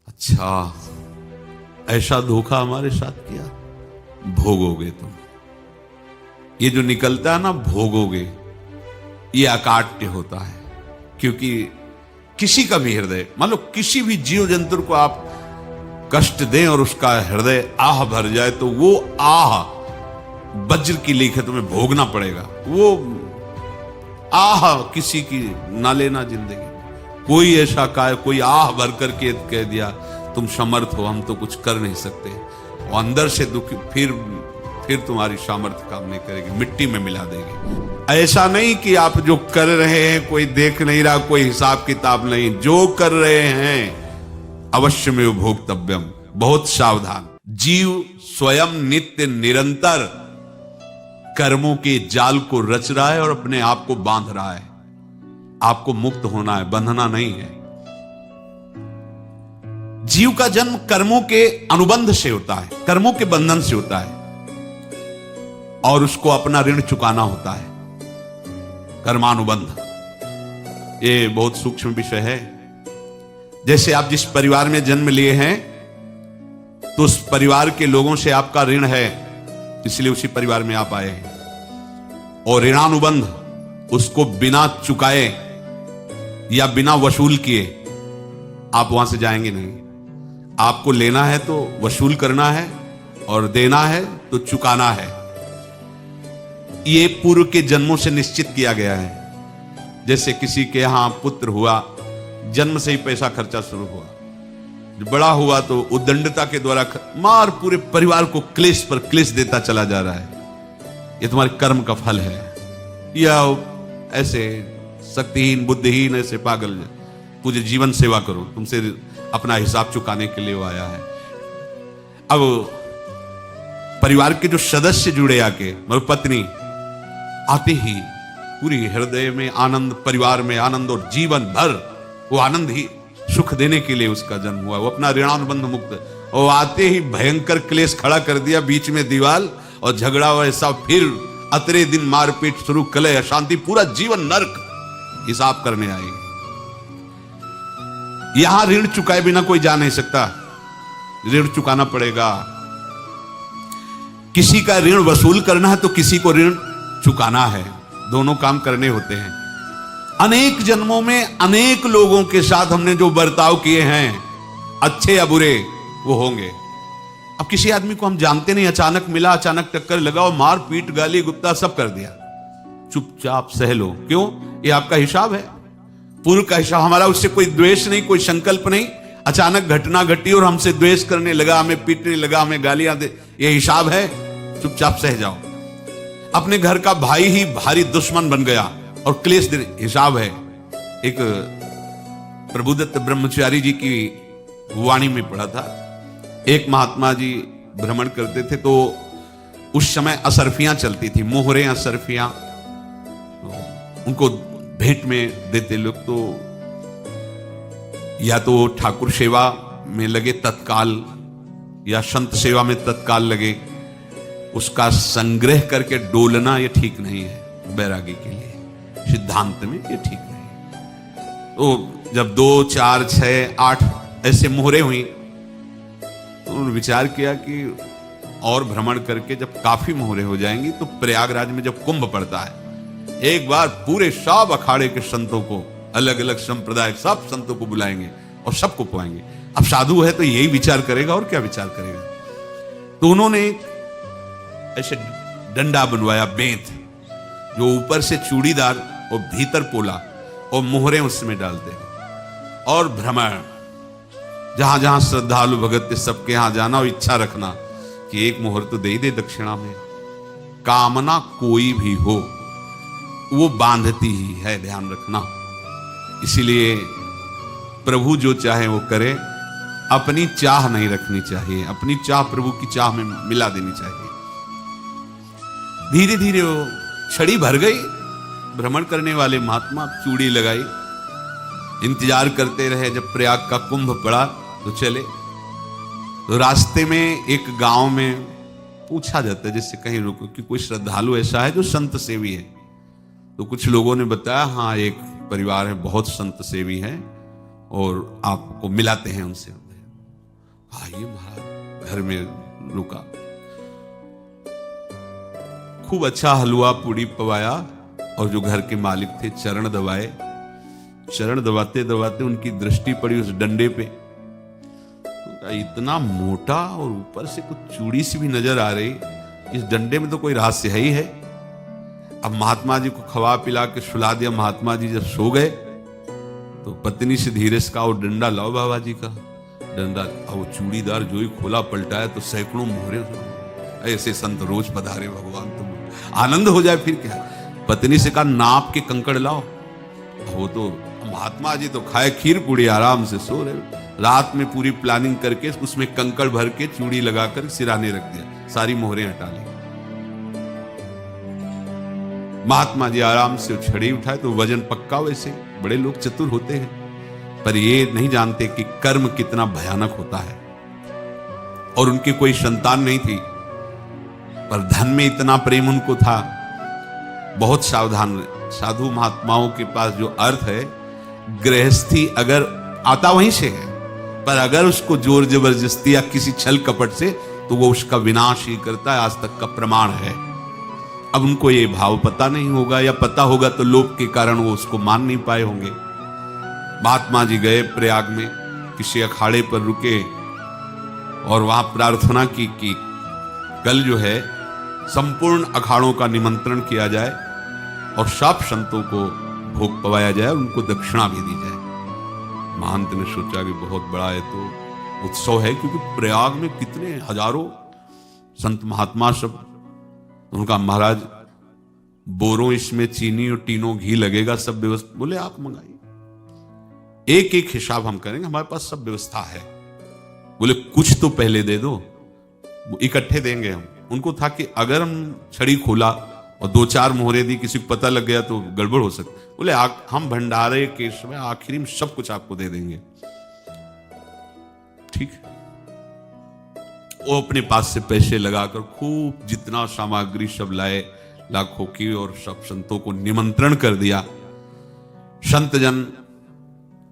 अच्छा, ऐसा धोखा हमारे साथ किया, भोगोगे तुम। ये जो निकलता है ना, भोगोगे, ये अकाट्य होता है। क्योंकि किसी का भी हृदय, मान लो किसी भी जीव जंतु को आप कष्ट दें और उसका हृदय आह भर जाए, तो वो आह वज्र की लीक है, तुम्हें भोगना पड़ेगा। वो आह किसी की ना लेना जिंदगी। कोई ऐसा कोई आह भर करके कह दिया तुम समर्थ हो, हम तो कुछ कर नहीं सकते, और अंदर से दुखी, फिर तुम्हारी सामर्थ्य काम नहीं करेगी, मिट्टी में मिला देगी। ऐसा नहीं कि आप जो कर रहे हैं कोई देख नहीं रहा, कोई हिसाब किताब नहीं, जो कर रहे हैं अवश्य में भोक्तव्यम। बहुत सावधान। जीव स्वयं नित्य निरंतर कर्मों के जाल को रच रहा है और अपने आप को बांध रहा है। आपको मुक्त होना है, बंधना नहीं है। जीव का जन्म कर्मों के अनुबंध से होता है, कर्मों के बंधन से होता है, और उसको अपना ऋण चुकाना होता है। कर्मानुबंध ये बहुत सूक्ष्म विषय है। जैसे आप जिस परिवार में जन्म लिए हैं, तो उस परिवार के लोगों से आपका ऋण है, इसलिए उसी परिवार में आप आए हैं। और ऋणानुबंध, उसको बिना चुकाए या बिना वसूल किए आप वहां से जाएंगे नहीं। आपको लेना है तो वसूल करना है, और देना है तो चुकाना है। ये पूर्व के जन्मों से निश्चित किया गया है। जैसे किसी के यहां पुत्र हुआ, जन्म से ही पैसा खर्चा शुरू हुआ, बड़ा हुआ तो उद्दंडता के द्वारा मार पूरे परिवार को क्लेश पर क्लेश देता चला जा रहा है। ये तुम्हारे कर्म का फल है। या ऐसे शक्तिहीन बुद्धिहीन ऐसे पागल पूरे जीवन सेवा करो, तुमसे अपना हिसाब चुकाने के लिए वो आया है। अब परिवार के जो सदस्य जुड़े आके, मतलब पत्नी, आते ही पूरी हृदय में आनंद, परिवार में आनंद, और जीवन भर वो आनंद ही सुख देने के लिए उसका जन्म हुआ। वो अपना ऋणानुबंध मुक्त, और आते ही भयंकर क्लेश खड़ा कर दिया, बीच में दीवार और झगड़ा वैसा, फिर अतरे दिन मारपीट शुरू, कलह अशांति, पूरा जीवन नरक हिसाब करने आए। यहां ऋण चुकाए बिना कोई जा नहीं सकता, ऋण चुकाना पड़ेगा। किसी का ऋण वसूल करना है तो किसी को ऋण चुकाना है, दोनों काम करने होते हैं। अनेक जन्मों में अनेक लोगों के साथ हमने जो बर्ताव किए हैं, अच्छे या बुरे, वो होंगे। अब किसी आदमी को हम जानते नहीं, अचानक मिला, अचानक टक्कर लगा और मार पीट गाली गुप्ता सब कर दिया, चुपचाप सह लो। क्यों? ये आपका हिसाब है, पूर्व का हिसाब। हमारा उससे कोई द्वेष नहीं, कोई संकल्प नहीं। अचानक घटना घटी और हमसे द्वेष करने लगा, हमें पीटने लगा, हमें गालियां दे, ये हिसाब है, चुपचाप सह जाओ। अपने घर का भाई ही भारी दुश्मन बन गया और क्लेश दे, हिसाब है। एक प्रभुदत्त ब्रह्मचारी जी की वाणी में पढ़ा था, एक महात्मा जी भ्रमण करते थे, तो उस समय असरफियां चलती थी, मोहरे असरफियां, उनको भेंट में देते लोग। तो या तो ठाकुर सेवा में लगे तत्काल, या संत सेवा में तत्काल लगे, उसका संग्रह करके डोलना ये ठीक नहीं है बैरागी के लिए, सिद्धांत में ये ठीक नहीं। तो जब 2, 4, 6, 8 ऐसे मोहरे हुई, तो उन्होंने विचार किया कि और भ्रमण करके जब काफी मोहरे हो जाएंगी, तो प्रयागराज में जब कुंभ पड़ता है, एक बार पूरे सब अखाड़े के संतों को, अलग अलग संप्रदाय सब संतों को बुलाएंगे और सबको पुआएंगे। अब साधु है तो यही विचार करेगा, और क्या विचार करेगा। तो उन्होंने ऐसे डंडा बनवाया, बेंत, जो ऊपर से चूड़ीदार और भीतर पोला, और मोहरे उसमें डालते हैं, और भ्रमण, जहां जहां श्रद्धालु भगत सबके यहां जाना और इच्छा रखना कि एक मोहर तो दे ही दे दक्षिणा में। कामना कोई भी हो वो बांधती ही है, ध्यान रखना। इसीलिए प्रभु जो चाहे वो करे, अपनी चाह नहीं रखनी चाहिए, अपनी चाह प्रभु की चाह में मिला देनी चाहिए। धीरे धीरे वो छड़ी भर गई, भ्रमण करने वाले महात्मा चूड़ी लगाई, इंतजार करते रहे। जब प्रयाग का कुंभ पड़ा तो चले। तो रास्ते में एक गांव में पूछा जाता है, जैसे कहीं रुको कि कोई श्रद्धालु ऐसा है जो संत सेवी है। तो कुछ लोगों ने बताया, हाँ एक परिवार है बहुत संत सेवी है और आपको मिलाते हैं उनसे। आइए महाराज। घर में रुका, खूब अच्छा हलवा पूड़ी पवाया, और जो घर के मालिक थे चरण दबाए। चरण दबाते दबाते उनकी दृष्टि पड़ी उस डंडे पे, इतना मोटा और ऊपर से कुछ चूड़ी सी भी नजर आ रही, इस डंडे में तो कोई रहस्य है ही है। अब महात्मा जी को खवा पिला के सुला दिया। महात्मा जी जब सो गए तो पत्नी से धीरे से कहा, वो डंडा लाओ बाबा जी का डंडा। अब वो चूड़ीदार जो ही खोला पलटाया तो सैकड़ों मोहरे। ऐसे संत रोज पधारे भगवान, तुम आनंद हो जाए फिर क्या। पत्नी से कहा, नाप के कंकड़ लाओ। वो तो महात्मा जी तो खाए खीर पूड़ी, आराम से सो रहे। रात में पूरी प्लानिंग करके उसमें कंकड़ भर के चूड़ी लगाकर सिराने रख दिया, सारी मोहरें हटा ली। महात्मा जी आराम से छड़ी उठाए तो वजन पक्का। वैसे बड़े लोग चतुर होते हैं, पर ये नहीं जानते कि कर्म कितना भयानक होता है। और उनकी कोई संतान नहीं थी, पर धन में इतना प्रेम उनको था। बहुत सावधान साधु महात्माओं के पास जो अर्थ है, गृहस्थी अगर आता वहीं से है, पर अगर उसको जोर जबरदस्ती या किसी छल कपट से, तो वो उसका विनाश ही करता है। आज तक का प्रमाण है। अब उनको ये भाव पता नहीं होगा, या पता होगा तो लोभ के कारण वो उसको मान नहीं पाए होंगे। महात्मा जी गए प्रयाग में, किसी अखाड़े पर रुके और वहां प्रार्थना की कि कल जो है संपूर्ण अखाड़ों का निमंत्रण किया जाए और सब संतों को भोग पवाया जाए, उनको दक्षिणा भी दी जाए। महंत ने सोचा कि बहुत बड़ा है तो उत्सव है, क्योंकि प्रयाग में कितने हजारों संत महात्मा सब। उनका महाराज बोरों इसमें चीनी और टीनों घी लगेगा, सब व्यवस्था। बोले आप मंगाइए, एक एक हिसाब हम करेंगे, हमारे पास सब व्यवस्था है। बोले कुछ तो पहले दे दो, इकट्ठे देंगे हम। उनको था कि अगर हम छड़ी खोला और दो चार मोहरे दी, किसी को पता लग गया तो गड़बड़ हो सकती। बोले हम भंडारे के समय आखिरी में सब कुछ आपको दे देंगे। ठीक है। वो अपने पास से पैसे लगाकर खूब जितना सामग्री सब लाए, लाखों की, और सब संतों को निमंत्रण कर दिया। संत जन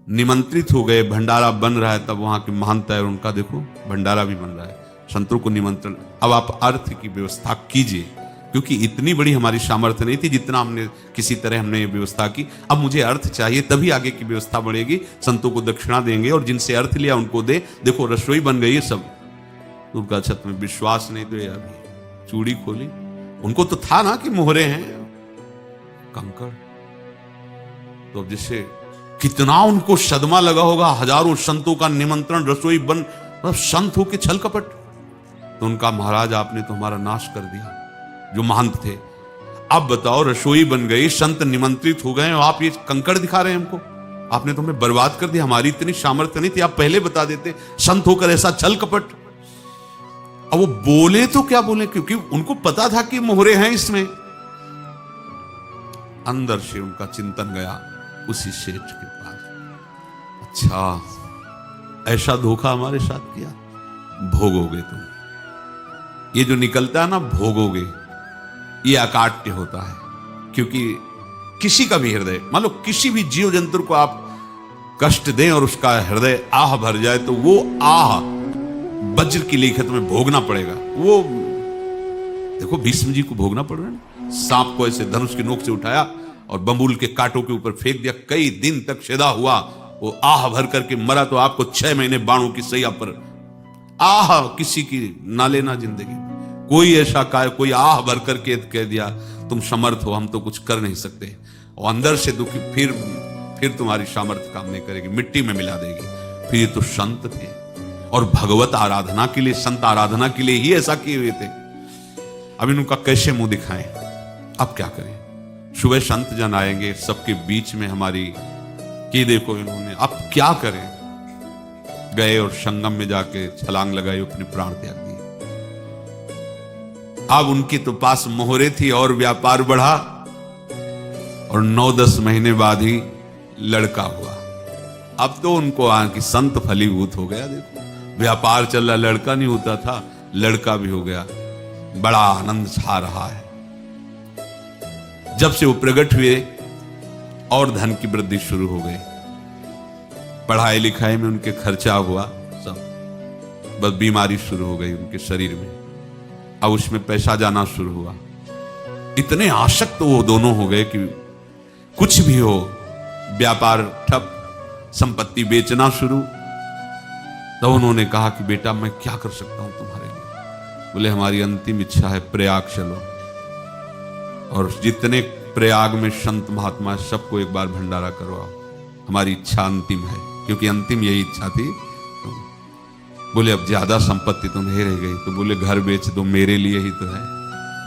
निमंत्रित हो गए, भंडारा बन रहा है। तब वहां के महंत है, उनका देखो भंडारा भी बन रहा है, संतों को निमंत्रण। अब आप अर्थ की व्यवस्था कीजिए, क्योंकि इतनी बड़ी हमारी सामर्थ्य नहीं थी जितना हमने किसी तरह हमने व्यवस्था की। अब मुझे अर्थ चाहिए, तभी आगे की व्यवस्था बढ़ेगी। संतों को दक्षिणा देंगे और जिनसे अर्थ लिया उनको दे। देखो रसोई बन गई है सब। उनका छत में विश्वास नहीं, तो यार चूड़ी खोली। उनको तो था ना कि मोहरे हैं कंकड़। तो अब जैसे कितना उनको सदमा लगा होगा, हजारों संतों का निमंत्रण, रसोई बन, मतलब संत हो के छल कपट। तो उनका महाराज आपने तो हमारा नाश कर दिया, जो महंत थे। अब बताओ रसोई बन गई, संत निमंत्रित हो गए, और आप ये कंकड़ दिखा रहे हैं हमको। आपने तो हमें बर्बाद कर दिया, हमारी इतनी सामर्थ्य नहीं थी, आप पहले बता देते। संत होकर ऐसा छल कपट। अब वो बोले तो क्या बोले, क्योंकि उनको पता था कि मोहरे हैं इसमें। अंदर से उनका चिंतन गया उसी सेठ के पास, अच्छा ऐसा धोखा हमारे साथ किया, भोगोगे तुम। ये जो निकलता है ना भोगोगे, ये अकाट्य होता है। क्योंकि किसी का भी हृदय, मान लो किसी भी जीव जंतु को आप कष्ट दें और उसका हृदय आह भर जाए, तो वो आह वज्र की लिखत में भोगना पड़ेगा। वो देखो भीष्म जी को भोगना पड़ रहा है। सांप को ऐसे धनुष की नोक से उठाया और बंबूल के कांटों के ऊपर फेंक दिया, कई दिन तक शेदा हुआ, वो आह भर करके मरा। तो आपको 6 महीने बाणों की सैया पर आह किसी की ना लेना जिंदगी। कोई ऐसा कोई आह भर करके कह दिया तुम समर्थ हो, हम तो कुछ कर नहीं सकते, और अंदर से दुखी, फिर तुम्हारी सामर्थ्य काम नहीं करेगी, मिट्टी में मिला देगी। फिर ये तो संत थे, और भगवत आराधना के लिए, संत आराधना के लिए ही ऐसा किए हुए थे। अब इनका कैसे मुंह दिखाएं, अब क्या करें। सुबह संत जन आएंगे, सबके बीच में हमारी कि देखो इन्होंने, अब क्या करें। गए और संगम में जाके छलांग लगाई, अपने प्राण त्याग दिए। अब उनके तो पास मोहरे थी और व्यापार बढ़ा, और 9-10 महीने बाद ही लड़का हुआ। अब तो उनको कि संत फलीभूत हो गया। देखो व्यापार चल रहा, लड़का नहीं होता था, लड़का भी हो गया। बड़ा आनंद छा रहा है। जब से वो प्रकट हुए और धन की वृद्धि शुरू हो गई, पढ़ाई लिखाई में उनके खर्चा हुआ सब। बस बीमारी शुरू हो गई उनके शरीर में। अब उसमें पैसा जाना शुरू हुआ। इतने आसक्त वो दोनों हो गए कि कुछ भी हो, व्यापार ठप, संपत्ति बेचना शुरू। तो उन्होंने कहा कि बेटा मैं क्या कर सकता हूं तुम्हारे लिए? बोले हमारी अंतिम इच्छा है प्रयाग चलो, और जितने प्रयाग में संत महात्मा सबको एक बार भंडारा करवाओ, हमारी इच्छा अंतिम है। क्योंकि अंतिम यही इच्छा थी। बोले अब ज्यादा संपत्ति तो नहीं रह गई। तो बोले घर बेच दो, मेरे लिए ही तो है,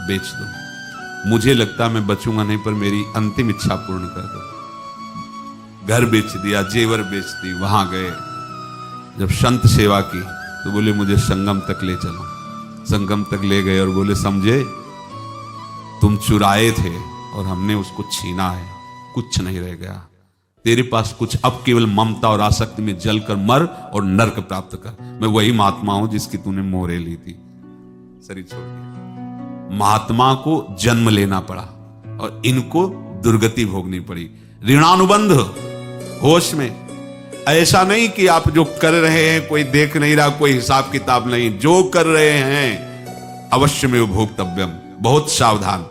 बेच दो। मुझे लगता मैं बचूंगा नहीं, पर मेरी अंतिम इच्छा पूर्ण कर दो। घर बेच दिया, जेवर बेच दी। वहां गए, जब संत सेवा की तो बोले मुझे संगम तक ले चलो। संगम तक ले गए और बोले समझे तुम चुराए थे और हमने उसको छीना है, कुछ नहीं रह गया तेरे पास कुछ, अब केवल ममता और आसक्ति में जलकर मर और नरक प्राप्त कर। मैं वही महात्मा हूं जिसकी तूने मोहरे ली थी, शरीर छोड़ दिया। महात्मा को जन्म लेना पड़ा और इनको दुर्गति भोगनी पड़ी। ऋणानुबंध, होश में। ऐसा नहीं कि आप जो कर रहे हैं कोई देख नहीं रहा, कोई हिसाब किताब नहीं। जो कर रहे हैं अवश्य में भोक्तव्यम, बहुत सावधान।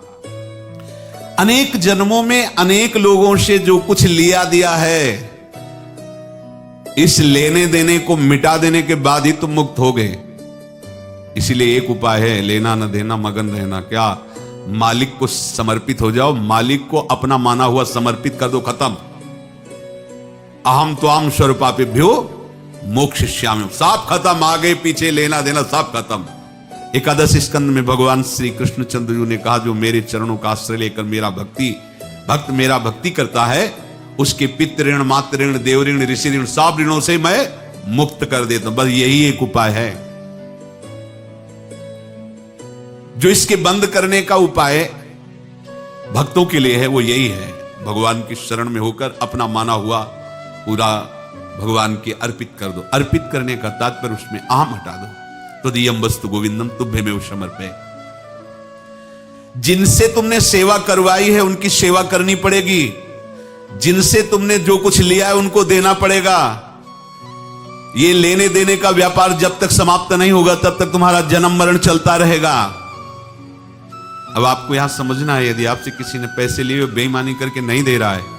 अनेक जन्मों में अनेक लोगों से जो कुछ लिया दिया है, इस लेने देने को मिटा देने के बाद ही तुम मुक्त हो गए। इसीलिए एक उपाय है, लेना न देना मगन रहना। क्या? मालिक को समर्पित हो जाओ, मालिक को अपना माना हुआ समर्पित कर दो, खत्म। अहम त्वाम स्वरूपापेभ्यो मोक्षयिष्यामि, सब खत्म। आगे पीछे लेना देना सब खत्म। एकादश स्कंद में भगवान श्री कृष्णचंद्र जी ने कहा जो मेरे चरणों का आश्रय लेकर भक्त मेरा भक्ति करता है, उसके पितृ ऋण, मातृ ऋण, देव ऋण, ऋषि ऋण, सब ऋणों से मैं मुक्त कर देता हूं। बस यही एक उपाय है जो इसके बंद करने का उपाय भक्तों के लिए है। वो यही है, भगवान की शरण में होकर अपना माना हुआ पूरा भगवान के अर्पित कर दो। अर्पित करने का तात्पर्य उसमें अहम हटा दो। तो दियम वस्तु गोविंदम तुभ्यमेव समर्पये। जिनसे तुमने सेवा करवाई है उनकी सेवा करनी पड़ेगी। जिनसे तुमने जो कुछ लिया है उनको देना पड़ेगा। ये लेने देने का व्यापार जब तक समाप्त नहीं होगा तब तक तुम्हारा जन्म मरण चलता रहेगा। अब आपको यहां समझना है, यदि आपसे किसी ने पैसे लिए बेईमानी करके नहीं दे रहा है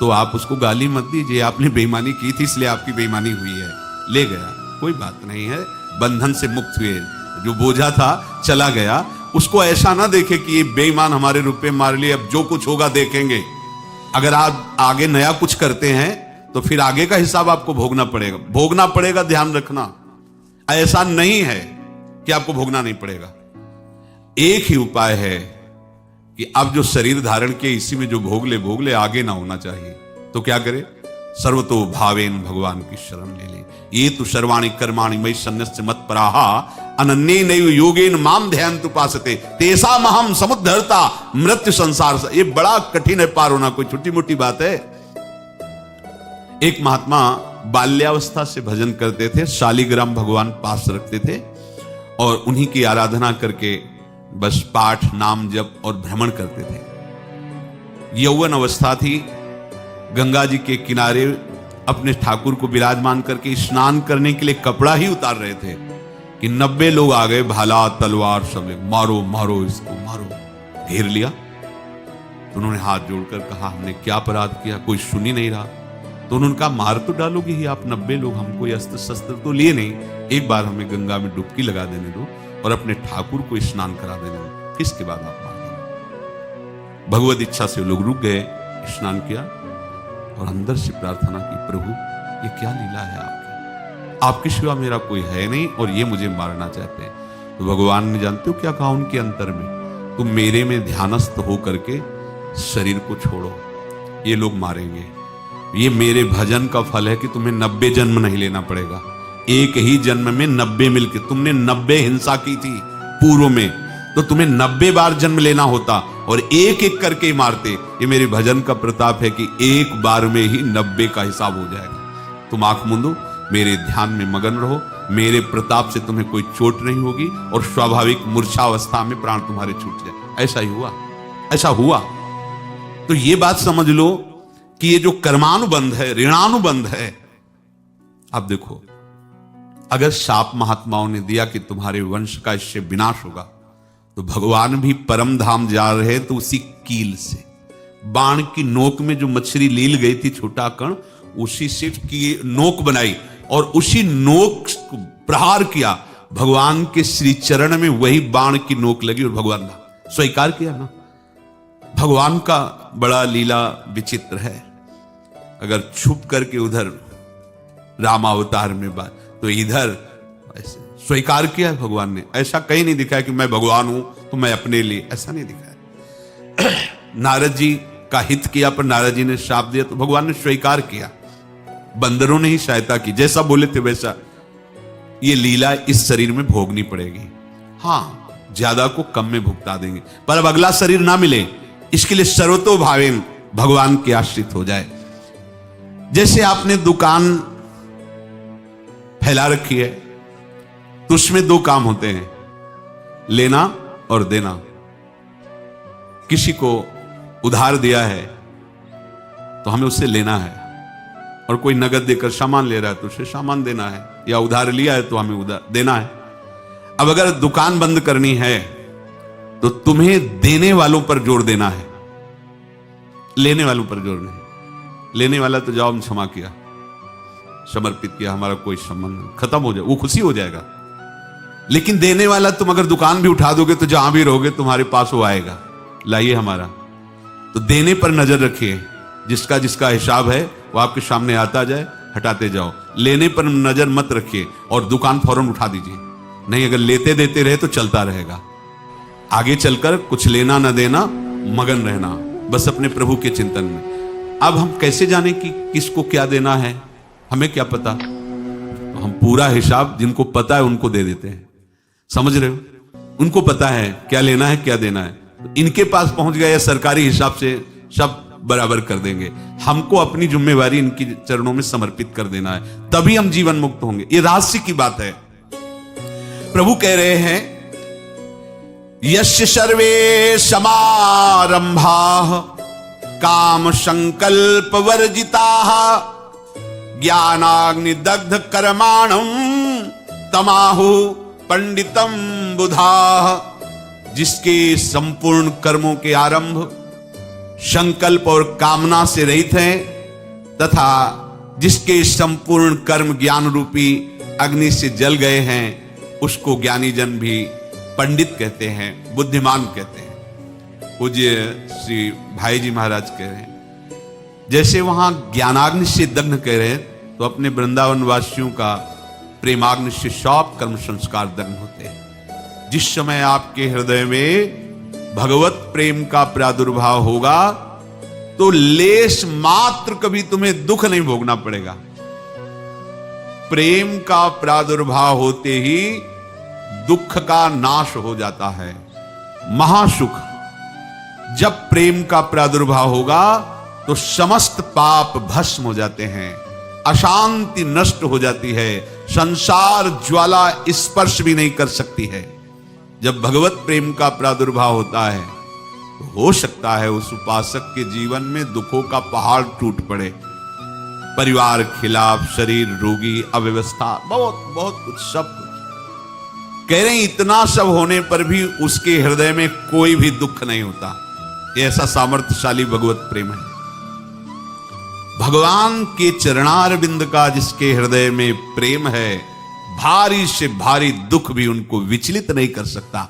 तो आप उसको गाली मत दीजिए, आपने बेईमानी की थी इसलिए आपकी बेईमानी हुई है, ले गया, कोई बात नहीं है, बंधन से मुक्त हुए। जो बोझा था चला गया। उसको ऐसा ना देखे कि ये बेईमान हमारे रुपए मार लिए, अब जो कुछ होगा देखेंगे। अगर आप आगे नया कुछ करते हैं तो फिर आगे का हिसाब आपको भोगना पड़ेगा, ध्यान रखना। ऐसा नहीं है कि आपको भोगना नहीं पड़ेगा। एक ही उपाय है कि अब जो शरीर धारण किए इसी में जो भोग ले, आगे ना होना चाहिए। तो क्या करे? सर्वतो भावेन भगवान की शरण ले ले। ये तो सर्वाणि कर्माणि मयि सन्न्यस्य मत्पराहा अनन्येनैव योगेन माम ध्यायन्तु उपासते तेषामहं समुद्धर्ता मृत्यु संसार से। ये बड़ा कठिन है पार होना, कोई छोटी मोटी बात है। एक महात्मा बाल्यावस्था से भजन करते थे, शालिग्राम भगवान पास रखते थे और उन्हीं की आराधना करके बस पाठ, नाम, जप और भ्रमण करते थे। यौवन अवस्था थी, गंगा जी के किनारे अपने ठाकुर को विराजमान करके स्नान करने के लिए कपड़ा ही उतार रहे थे कि 90 लोग आ गए, भाला तलवार सब, मारो मारो इसको मारो, घेर लिया। तो उन्होंने हाथ जोड़कर कहा हमने क्या अपराध किया? कोई सुन ही नहीं रहा। तो उन्होंने कहा मार तो डालोगे ही आप 90 लोग, हम कोई अस्त्र शस्त्र तो लिए नहीं, एक बार हमें गंगा में डुबकी लगा देने दो और अपने ठाकुर को स्नान करा देने दो, इसके बाद आप मार देना। भगवत इच्छा से लोग रुक गए, स्नान किया और अंदर से प्रार्थना की, प्रभु ये क्या लीला है आपके सिवा मेरा कोई है नहीं और ये मुझे मारना चाहते हैं। तो भगवान ने जानते हो क्या कहा उनके अंतर में? तुम मेरे में ध्यानस्थ हो करके शरीर को छोड़ो, ये लोग मारेंगे। ये मेरे भजन का फल है कि तुम्हें 90 जन्म नहीं लेना पड़ेगा। एक ही जन्म में 90 मिलके, तुमने 90 हिंसा की थी पूर्व में, तो तुम्हें 90 बार जन्म लेना होता और एक एक करके मारते। ये मेरे भजन का प्रताप है कि एक बार में ही 90 का हिसाब हो जाएगा। तुम आंख मूंदो, मेरे ध्यान में मगन रहो, मेरे प्रताप से तुम्हें कोई चोट नहीं होगी और स्वाभाविक मूर्छावस्था में प्राण तुम्हारे छूट जाए। ऐसा ही हुआ, ऐसा हुआ। तो ये बात समझ लो कि ये जो कर्मानुबंध है, ऋणानुबंध है। अब देखो, अगर शाप महात्माओं ने दिया कि तुम्हारे वंश का इससे विनाश होगा, तो भगवान भी परम धाम जा रहे तो उसी कील से, बाण की नोक में जो मछली लील गई थी छोटा कण, उसी से की नोक बनाई और उसी नोक को प्रहार किया। भगवान के श्री चरण में वही बाण की नोक लगी और भगवान ने स्वीकार किया ना। भगवान का बड़ा लीला विचित्र है। अगर छुप करके उधर रामावतार में बात, तो इधर ऐसे स्वीकार किया है भगवान ने। ऐसा कहीं नहीं दिखा है कि मैं भगवान हूं तो मैं अपने लिए, ऐसा नहीं दिखा है। नारद जी का हित किया पर नारद जी ने शाप दिया तो भगवान ने स्वीकार किया। बंदरों ने ही सहायता की, जैसा बोले थे वैसा। ये लीला इस शरीर में भोगनी पड़ेगी। हाँ, ज्यादा को कम में भुगता देंगे, पर अब अगला शरीर ना मिले इसके लिए सर्वतो भावेन भगवान के आश्रित हो जाए। जैसे आपने दुकान फैला रखी है तो उसमें दो काम होते हैं, लेना और देना। किसी को उधार दिया है तो हमें उससे लेना है, और कोई नगद देकर सामान ले रहा है तो उसे सामान देना है, या उधार लिया है तो हमें उधार देना है। अब अगर दुकान बंद करनी है तो तुम्हें देने वालों पर जोर देना है, लेने वालों पर जोर नहीं। लेने वाला तो जवाब क्षमा किया, समर्पित किया, हमारा कोई संबंध नहीं, खत्म हो जाए, वो खुशी हो जाएगा। लेकिन देने वाला तुम अगर दुकान भी उठा दोगे तो जहां भी रहोगे तुम्हारे पास वो आएगा, लाइए हमारा। तो देने पर नजर रखिए, जिसका जिसका हिसाब है वो आपके सामने आता जाए, हटाते जाओ। लेने पर नजर मत रखिए और दुकान फौरन उठा दीजिए, नहीं अगर लेते देते रहे तो चलता रहेगा। आगे चलकर कुछ लेना न देना, मगन रहना बस अपने प्रभु के चिंतन में। अब हम कैसे जाने कि किसको क्या देना है, हमें क्या पता। तो हम पूरा हिसाब जिनको पता है उनको दे देते हैं, समझ रहे हो? उनको पता है क्या लेना है क्या देना है, तो इनके पास पहुंच गया, या सरकारी हिसाब से सब बराबर कर देंगे। हमको अपनी जिम्मेवारी इनकी चरणों में समर्पित कर देना है, तभी हम जीवन मुक्त होंगे। ये रहस्य की बात है। प्रभु कह रहे हैं, यस्य सर्वे समारंभाः काम संकल्प वर्जिताः ज्ञानाग्निदग्ध कर्माणं तमाहु पंडितम बुधाः। जिसके संपूर्ण कर्मों के आरंभ संकल्प और कामना से रहित हैं, तथा जिसके संपूर्ण कर्म ज्ञान रूपी अग्नि से जल गए हैं, उसको ज्ञानी जन भी पंडित कहते हैं, बुद्धिमान कहते हैं। पूज्य श्री भाई जी महाराज कह रहे हैं, जैसे वहां ज्ञानाग्नि से दग्ध कह रहे हैं, तो अपने वृंदावन वासियों का प्रेमाग्नि से सब कर्म संस्कार दग्ध होते हैं। जिस समय आपके हृदय में भगवत प्रेम का प्रादुर्भाव होगा तो लेश मात्र कभी तुम्हें दुख नहीं भोगना पड़ेगा। प्रेम का प्रादुर्भाव होते ही दुख का नाश हो जाता है, महासुख। जब प्रेम का प्रादुर्भाव होगा तो समस्त पाप भस्म हो जाते हैं, अशांति नष्ट हो जाती है, संसार ज्वाला स्पर्श भी नहीं कर सकती है। जब भगवत प्रेम का प्रादुर्भाव होता है तो हो सकता है उस उपासक के जीवन में दुखों का पहाड़ टूट पड़े, परिवार खिलाफ, शरीर रोगी, अव्यवस्था, बहुत बहुत कुछ, सब कुछ। कह रहे हैं इतना सब होने पर भी उसके हृदय में कोई भी दुख नहीं होता। ऐसा सामर्थ्यशाली भगवत प्रेम है। भगवान के चरणारविंद का जिसके हृदय में प्रेम है, भारी से भारी दुख भी उनको विचलित नहीं कर सकता।